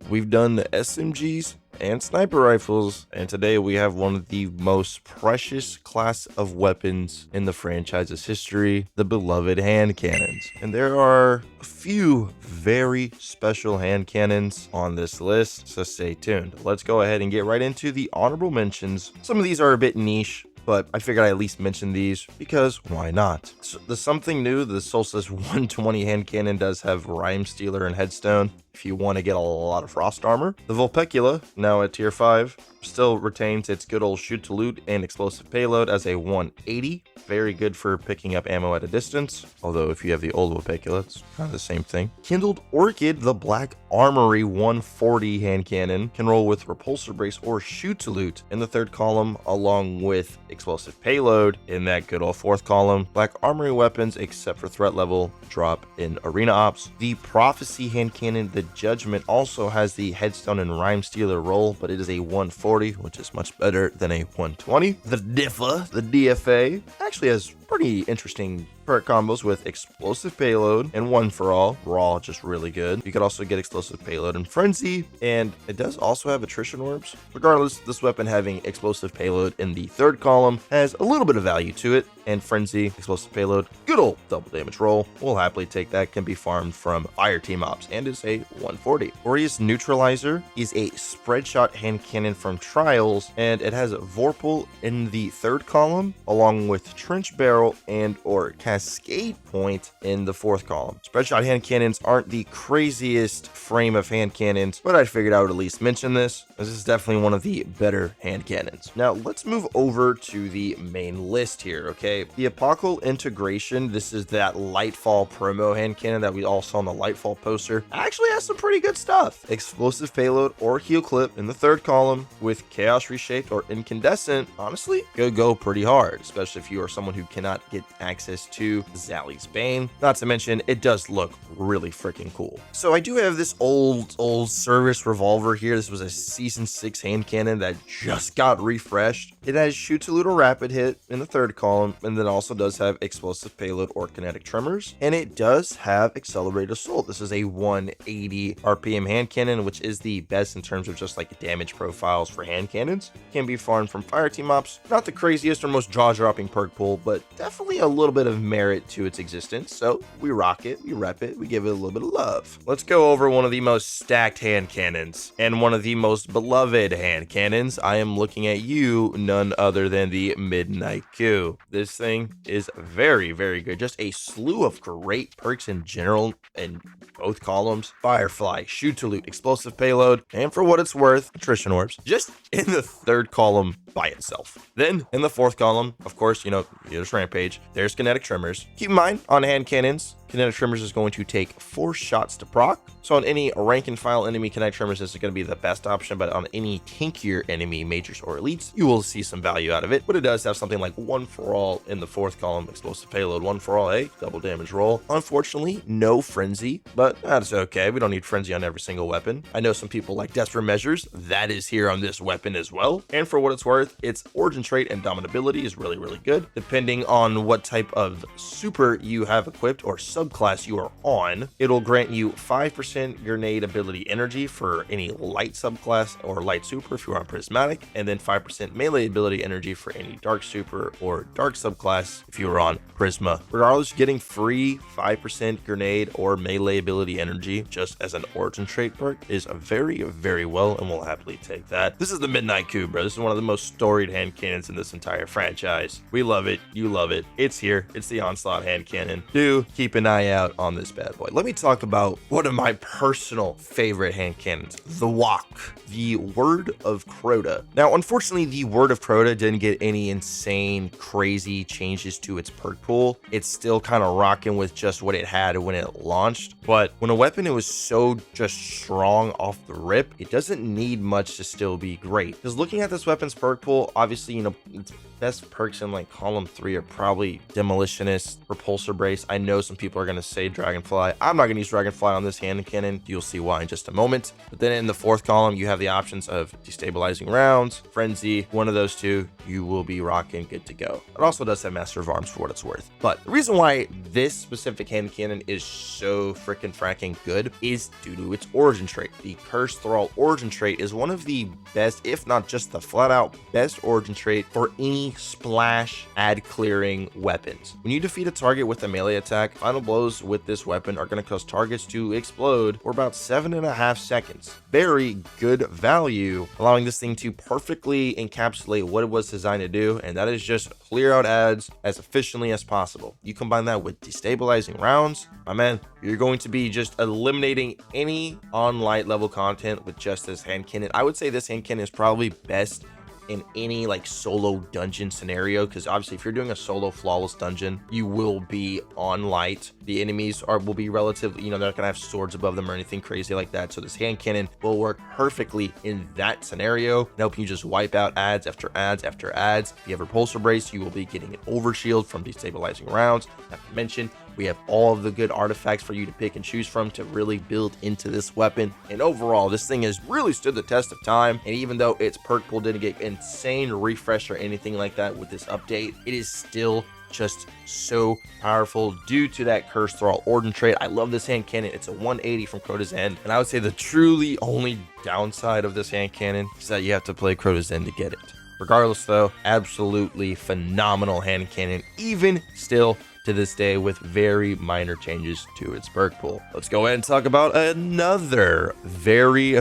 we've done the SMGs and sniper rifles, and today we have one of the most precious class of weapons in the franchise's history, the beloved hand cannons. And there are a few very special hand cannons on this list, so stay tuned. Let's go ahead and get right into the honorable mentions. Some of these are a bit niche, but I figured I'd at least mention these because why not? So, the something new, the Solstice 120 hand cannon does have Rhyme Stealer and Headstone if you want to get a lot of frost armor. The Vulpecula, now at tier 5, still retains its good old shoot to loot and explosive payload as a 180. Very good for picking up ammo at a distance, although if you have the old Vulpecula, it's kind of the same thing. Kindled Orchid, the Black Armory 140 hand cannon, can roll with repulsor brace or shoot to loot in the third column, along with explosive payload in that good old fourth column. Black Armory weapons, except for threat level, drop in arena ops. The Prophecy hand cannon, the Judgement, also has the Headstone and Rhyme Stealer roll, but it is a 140, which is much better than a 120. The D.F.A, the D.F.A, actually has pretty interesting perk combos with explosive payload and one for all. Raw, just really good. You could also get explosive payload and frenzy, and it does also have attrition orbs. Regardless, this weapon having explosive payload in the third column has a little bit of value to it, and frenzy, explosive payload, good old double damage roll. We'll happily take that. Can be farmed from fire team ops and is a 140. Aureus Neutralizer is a spread shot hand cannon from Trials, and it has Vorpal in the third column, along with trench barrel and or cascade point in the fourth column. Spread shot hand cannons aren't the craziest frame of hand cannons, but I figured I would at least mention this. This is definitely one of the better hand cannons. Now let's move over to the main list here, okay? The Epochal Integration, this is that Lightfall promo hand cannon that we all saw on the Lightfall poster, actually has some pretty good stuff. Explosive payload or heal clip in the third column with Chaos Reshaped or Incandescent, honestly, could go pretty hard, especially if you are someone who cannot get access to Zauli's Bane. Not to mention, it does look really freaking cool. So I do have this old service Revolver here. This was a season 6 hand cannon that just got refreshed. It has shoot to loot or rapid hit in the third column, and then also does have explosive payload or kinetic tremors, and it does have accelerated assault. This is a 180 RPM hand cannon, which is the best in terms of just like damage profiles for hand cannons. Can be farmed from fire team ops. Not the craziest or most jaw-dropping perk pool, but definitely a little bit of merit to its existence. So we rock it, we rep it, we give it a little bit of love. Let's go over one of the most stacked hand cannons and one of the most beloved hand cannons. I am looking at you, none other than the Midnight Coup. This thing is very, very good. Just a slew of great perks in general in both columns. Firefly, shoot to loot, explosive payload, and for what it's worth, attrition orbs, just in the third column by itself. Then in the fourth column, of course, there's Rampage, there's kinetic tremors. Keep in mind, on hand cannons, kinetic tremors is going to take 4 shots to proc. So on any rank and file enemy, kinetic tremors is going to be the best option, but on any tankier enemy, majors or elites, you will see some value out of it. But it does have something like one for all in the fourth column, explosive payload, one for all, double damage roll. Unfortunately, no frenzy, but that's okay. We don't need frenzy on every single weapon. I know some people like desperate measures. That is here on this weapon as well. And for what it's worth, its origin trait and dominability is really, really good. Depending on what type of super you have equipped or subclass you are on, it'll grant you 5% grenade ability energy for any light subclass or light super if you're on prismatic, and then 5% melee ability energy for any dark super or dark subclass if you are on prisma. Regardless, getting free 5% grenade or melee ability energy just as an origin trait perk is very, very well, and we'll happily take that. This is the Midnight Coup, bro. This is one of the most storied hand cannons in this entire franchise. We love it. You love it. It's here. It's the Onslaught hand cannon. Do keep an eye out on this bad boy. Let me talk about one of my personal favorite hand cannons, the Wok, the Word of Crota. Now, unfortunately, the Word of Crota didn't get any insane, crazy changes to its perk pool. It's still kind of rocking with just what it had when it launched. But when a weapon it was so just strong off the rip, it doesn't need much to still be great. Because looking at this weapon's perk pool, obviously, its best perks in like column 3 are probably Demolitionist, Repulsor Brace. I know some people people are going to say Dragonfly. I'm not going to use Dragonfly on this hand cannon. You'll see why in just a moment. But then in the fourth column, you have the options of Destabilizing Rounds, Frenzy. One of those two, you will be rocking good to go. It also does have Master of Arms for what it's worth. But the reason why this specific hand cannon is so freaking fracking good is due to its origin trait. The Cursed Thrall origin trait is one of the best, if not just the flat out best origin trait for any splash ad clearing weapons. When you defeat a target with a melee attack, final blows with this weapon are going to cause targets to explode for about 7.5 seconds. Very good value, allowing this thing to perfectly encapsulate what it was designed to do, and that is just clear out ads as efficiently as possible. You combine that with Destabilizing Rounds, my man, you're going to be just eliminating any on light level content with just this hand cannon. I would say this hand cannon is probably best in any like solo dungeon scenario, because obviously if you're doing a solo flawless dungeon, you will be on light. The enemies will be relatively, they're not gonna have swords above them or anything crazy like that. So this hand cannon will work perfectly in that scenario, helping you just wipe out ads after ads after ads. If you have Repulsor Brace, you will be getting an overshield from Destabilizing Rounds. Not to mention, we have all of the good artifacts for you to pick and choose from to really build into this weapon. And overall, this thing has really stood the test of time. And even though its perk pool didn't get insane refresh or anything like that with this update, it is still just so powerful due to that Cursed Thrall origin trait. I love this hand cannon. It's a 180 from Crota's End, and I would say the truly only downside of this hand cannon is that you have to play Crota's End to get it. Regardless though, absolutely phenomenal hand cannon, even still to this day, with very minor changes to its perk pool. Let's go ahead and talk about another very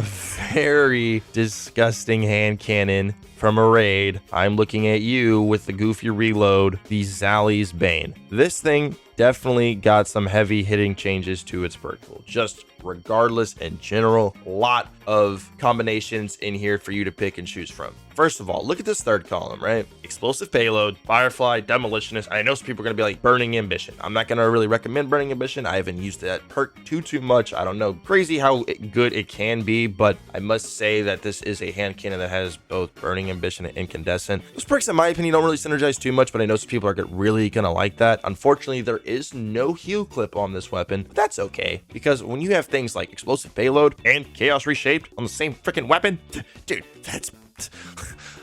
disgusting hand cannon from a raid. I'm looking at you with the goofy reload, the Zauli's Bane. This thing definitely got some heavy hitting changes to its perk pool. Just regardless, in general, a lot of combinations in here for you to pick and choose from. First of all, look at this third column, right? Explosive Payload, Firefly, Demolitionist. I know some people are going to be like Burning Ambition. I'm not going to really recommend Burning Ambition. I haven't used that perk too much. I don't know crazy how good it can be, but I must say that this is a hand cannon that has both Burning Ambition and Incandescent. Those perks, in my opinion, don't really synergize too much, but I know some people are really going to like that. Unfortunately, there is no heal clip on this weapon, but that's okay, because when you have things like Explosive Payload and Chaos Reshaped on the same freaking weapon, dude,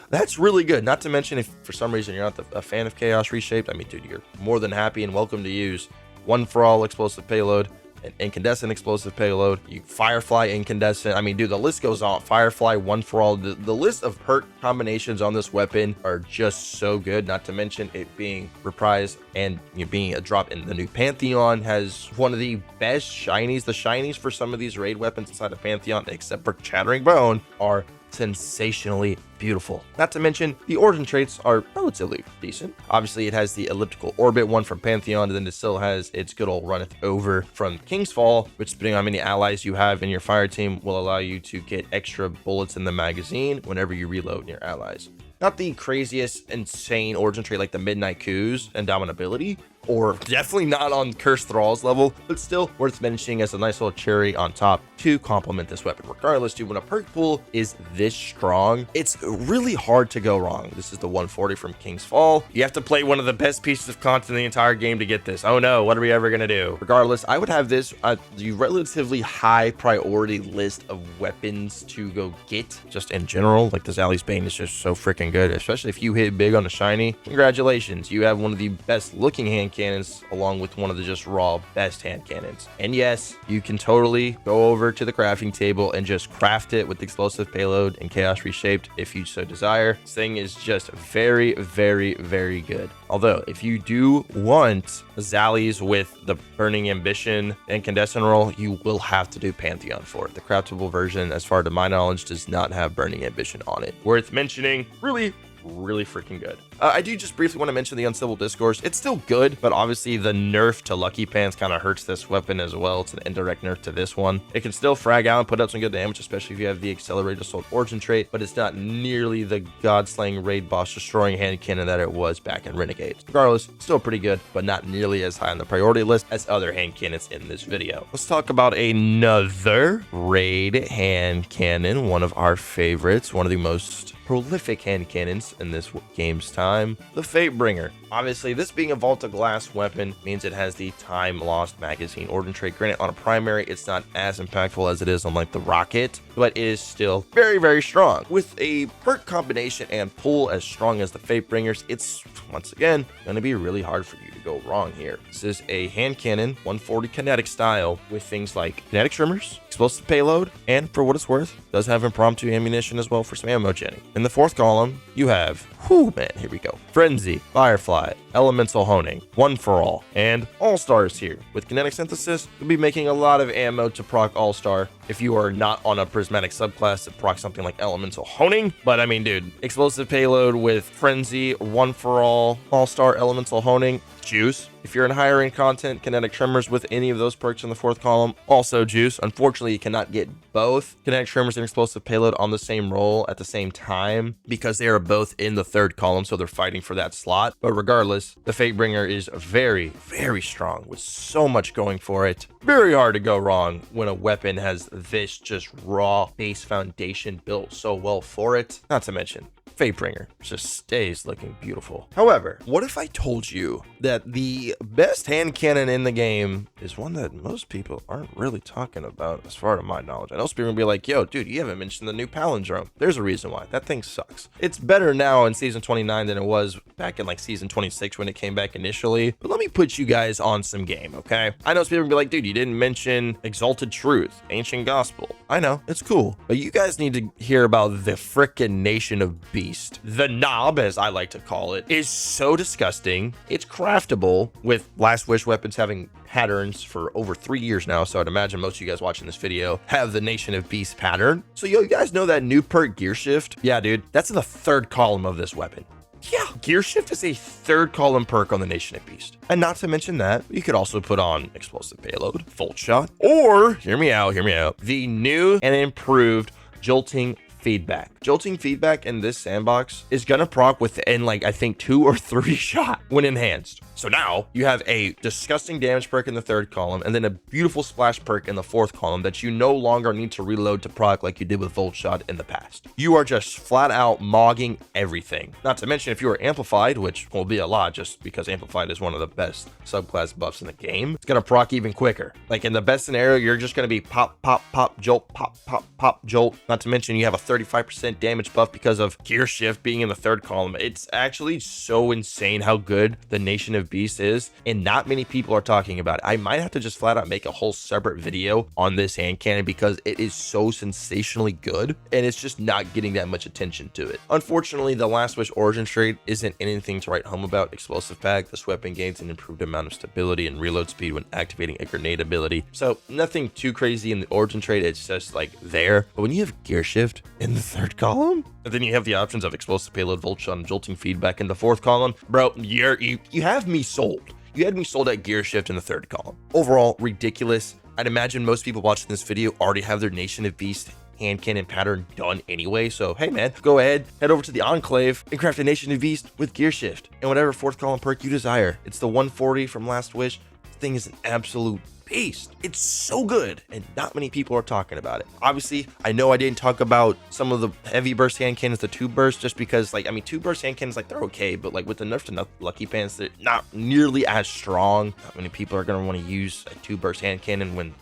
that's really good. Not to mention, if for some reason you're not a fan of Chaos Reshaped, I mean, dude, you're more than happy and welcome to use One for All Explosive Payload, an Incandescent Explosive Payload, you Firefly Incandescent. I mean, dude, the list goes on. Firefly, One for All. The list of perk combinations on this weapon are just so good. Not to mention it being reprised and being a drop in the new Pantheon has one of the best shinies. The shinies for some of these raid weapons inside of Pantheon, except for Chattering Bone, are sensationally beautiful. Not to mention, the origin traits are relatively decent. Obviously, it has the elliptical orbit one from Pantheon, and then it still has its good old runneth over from King's Fall, which, depending on how many allies you have in your fire team, will allow you to get extra bullets in the magazine whenever you reload your allies. Not the craziest, insane origin trait like the Midnight Coups and Dominability, or definitely not on Cursed Thrall's level, but still worth mentioning as a nice little cherry on top to complement this weapon. Regardless, dude, when a perk pool is this strong, it's really hard to go wrong. This is the 140 from King's Fall. You have to play one of the best pieces of content in the entire game to get this. Oh no, what are we ever gonna do? Regardless, I would have this the relatively high priority list of weapons to go get, just in general. Like the Zauli's Bane is just so freaking good, especially if you hit big on a shiny. Congratulations, you have one of the best looking hand cannons along with one of the just raw best hand cannons. And yes, you can totally go over to the crafting table and just craft it with Explosive Payload and Chaos Reshaped if you so desire. This thing is just very good. Although if you do want Zauli's with the Burning Ambition and Incandescent roll, you will have to do Pantheon for it. The craftable version, as far to my knowledge, does not have Burning Ambition on it. Worth mentioning, really freaking good. I do just briefly want to mention the Uncivil Discourse. It's still good, but obviously the nerf to Lucky Pants kind of hurts this weapon as well. It's an indirect nerf to this one. It can still frag out and put out some good damage, especially if you have the Accelerated Assault Origin trait, but it's not nearly the God-slaying raid boss destroying hand cannon that it was back in Renegades. Regardless, still pretty good, but not nearly as high on the priority list as other hand cannons in this video. Let's talk about another raid hand cannon, one of our favorites, one of the most prolific hand cannons in this game's time. time, the Fatebringer. Obviously, this being a Vault of Glass weapon means it has the Time Lost magazine ordnance trait. Granted, on a primary, it's not as impactful as it is on like the rocket, but it is still very, very strong. With a perk combination and pull as strong as the Fatebringer's, it's once again going to be really hard for you to go wrong here. This is a hand cannon, 140 kinetic style with things like kinetic trimmers, explosive payload, and for what it's worth, does have impromptu ammunition as well for some ammo genning. In the fourth column, you have, whoo man, here we go, Frenzy, Firefly, Elemental Honing, One for All, and All-Stars here. With kinetic synthesis, you'll be making a lot of ammo to proc All-Star if you are not on a prismatic subclass to proc something like Elemental Honing. But I mean, dude, explosive payload with Frenzy, One for All, All-Star, Elemental Honing, juice. If you're in higher end content, kinetic tremors with any of those perks in the fourth column, also juice. Unfortunately, you cannot get both kinetic tremors and explosive payload on the same roll at the same time because they are both in the third column, so they're fighting for that slot. But regardless, the Fatebringer is very, very strong with so much going for it. Very hard to go wrong when a weapon has this just raw base foundation built so well for it. Not to mention, Fatebringer just stays looking beautiful. However, what if I told you that the best hand cannon in the game is one that most people aren't really talking about as far as my knowledge? I know people will be like, yo, dude, you haven't mentioned the new palindrome. There's a reason why. That thing sucks. It's better now in season 29 than it was back in like season 26 when it came back initially. But let me put you guys on some game, okay? I know people will be like, dude, you didn't mention Exalted Truth, Ancient Gospel. I know, it's cool. But you guys need to hear about the frickin' Nation of Beast. The knob, as I like to call it, is so disgusting. It's craftable with Last Wish weapons having patterns for over 3 years now, so I'd imagine most of you guys watching this video have the Nation of Beast pattern. So yo, you guys know that new perk Gear Shift? Yeah, dude, that's in the third column of this weapon. Yeah, Gear Shift is a third column perk on the Nation of Beast. And not to mention that, you could also put on Explosive Payload, Volt Shot, or, hear me out, the new and improved Jolting Feedback. Jolting Feedback in this sandbox is gonna proc within like I think 2 or 3 shot when enhanced. So now you have a disgusting damage perk in the third column and then a beautiful splash perk in the fourth column that you no longer need to reload to proc like you did with Volt Shot in the past. You are just flat out mogging everything. Not to mention if you are amplified, which will be a lot just because amplified is one of the best subclass buffs in the game, it's gonna proc even quicker. Like in the best scenario, you're just gonna be pop, pop, pop, jolt, pop, pop, pop, jolt. Not to mention you have a 35% damage buff because of Gear Shift being in the third column. It's actually so insane how good the Nation of Beast is, and not many people are talking about it. I might have to just flat out make a whole separate video on this hand cannon because it is so sensationally good, and it's just not getting that much attention to it. Unfortunately, the Last Wish origin trait isn't anything to write home about. Explosive Pack, this weapon gains an improved amount of stability and reload speed when activating a grenade ability. So nothing too crazy in the origin trait, it's just like there. But when you have Gear Shift in the third column, and then you have the options of Explosive Payload, Volt Shot, and Jolting Feedback in the fourth column, bro, you have me sold. You had me sold at Gear Shift in the third column. Overall, ridiculous. I'd imagine most people watching this video already have their Nation of Beast hand cannon pattern done anyway. So hey man, go ahead, head over to the Enclave and craft a Nation of Beast with Gear Shift and whatever fourth column perk you desire. It's the 140 from Last Wish. This thing is an absolute beast. It's so good and not many people are talking about it. Obviously, I know I didn't talk about some of the heavy burst hand cannons, the 2 burst, just because like, I mean, 2 burst hand cannons, like they're okay, but like with the nerf to Lucky Pants, they're not nearly as strong. Not many people are going to want to use a 2 burst hand cannon when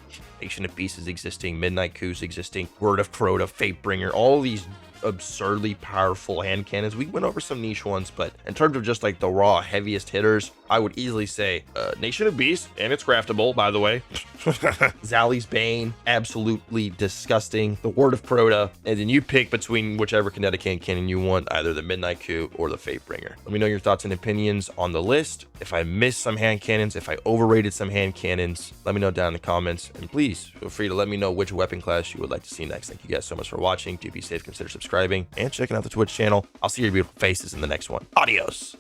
Nation of Beast is existing, Midnight Coup's existing, Word of Crota, Fatebringer, all these absurdly powerful hand cannons. We went over some niche ones, but in terms of just like the raw heaviest hitters, I would easily say Nation of Beast, and it's craftable, by the way. Zaouli's Bane, absolutely disgusting. The Word of Crota, and then you pick between whichever kinetic hand cannon you want, either the Midnight Coup or the Fatebringer. Let me know your thoughts and opinions on the list. If I missed some hand cannons, if I overrated some hand cannons, let me know down in the comments, and please feel free to let me know which weapon class you would like to see next. Thank you guys so much for watching. Do be safe, consider subscribing, and checking out the Twitch channel. I'll see your beautiful faces in the next one. Adios.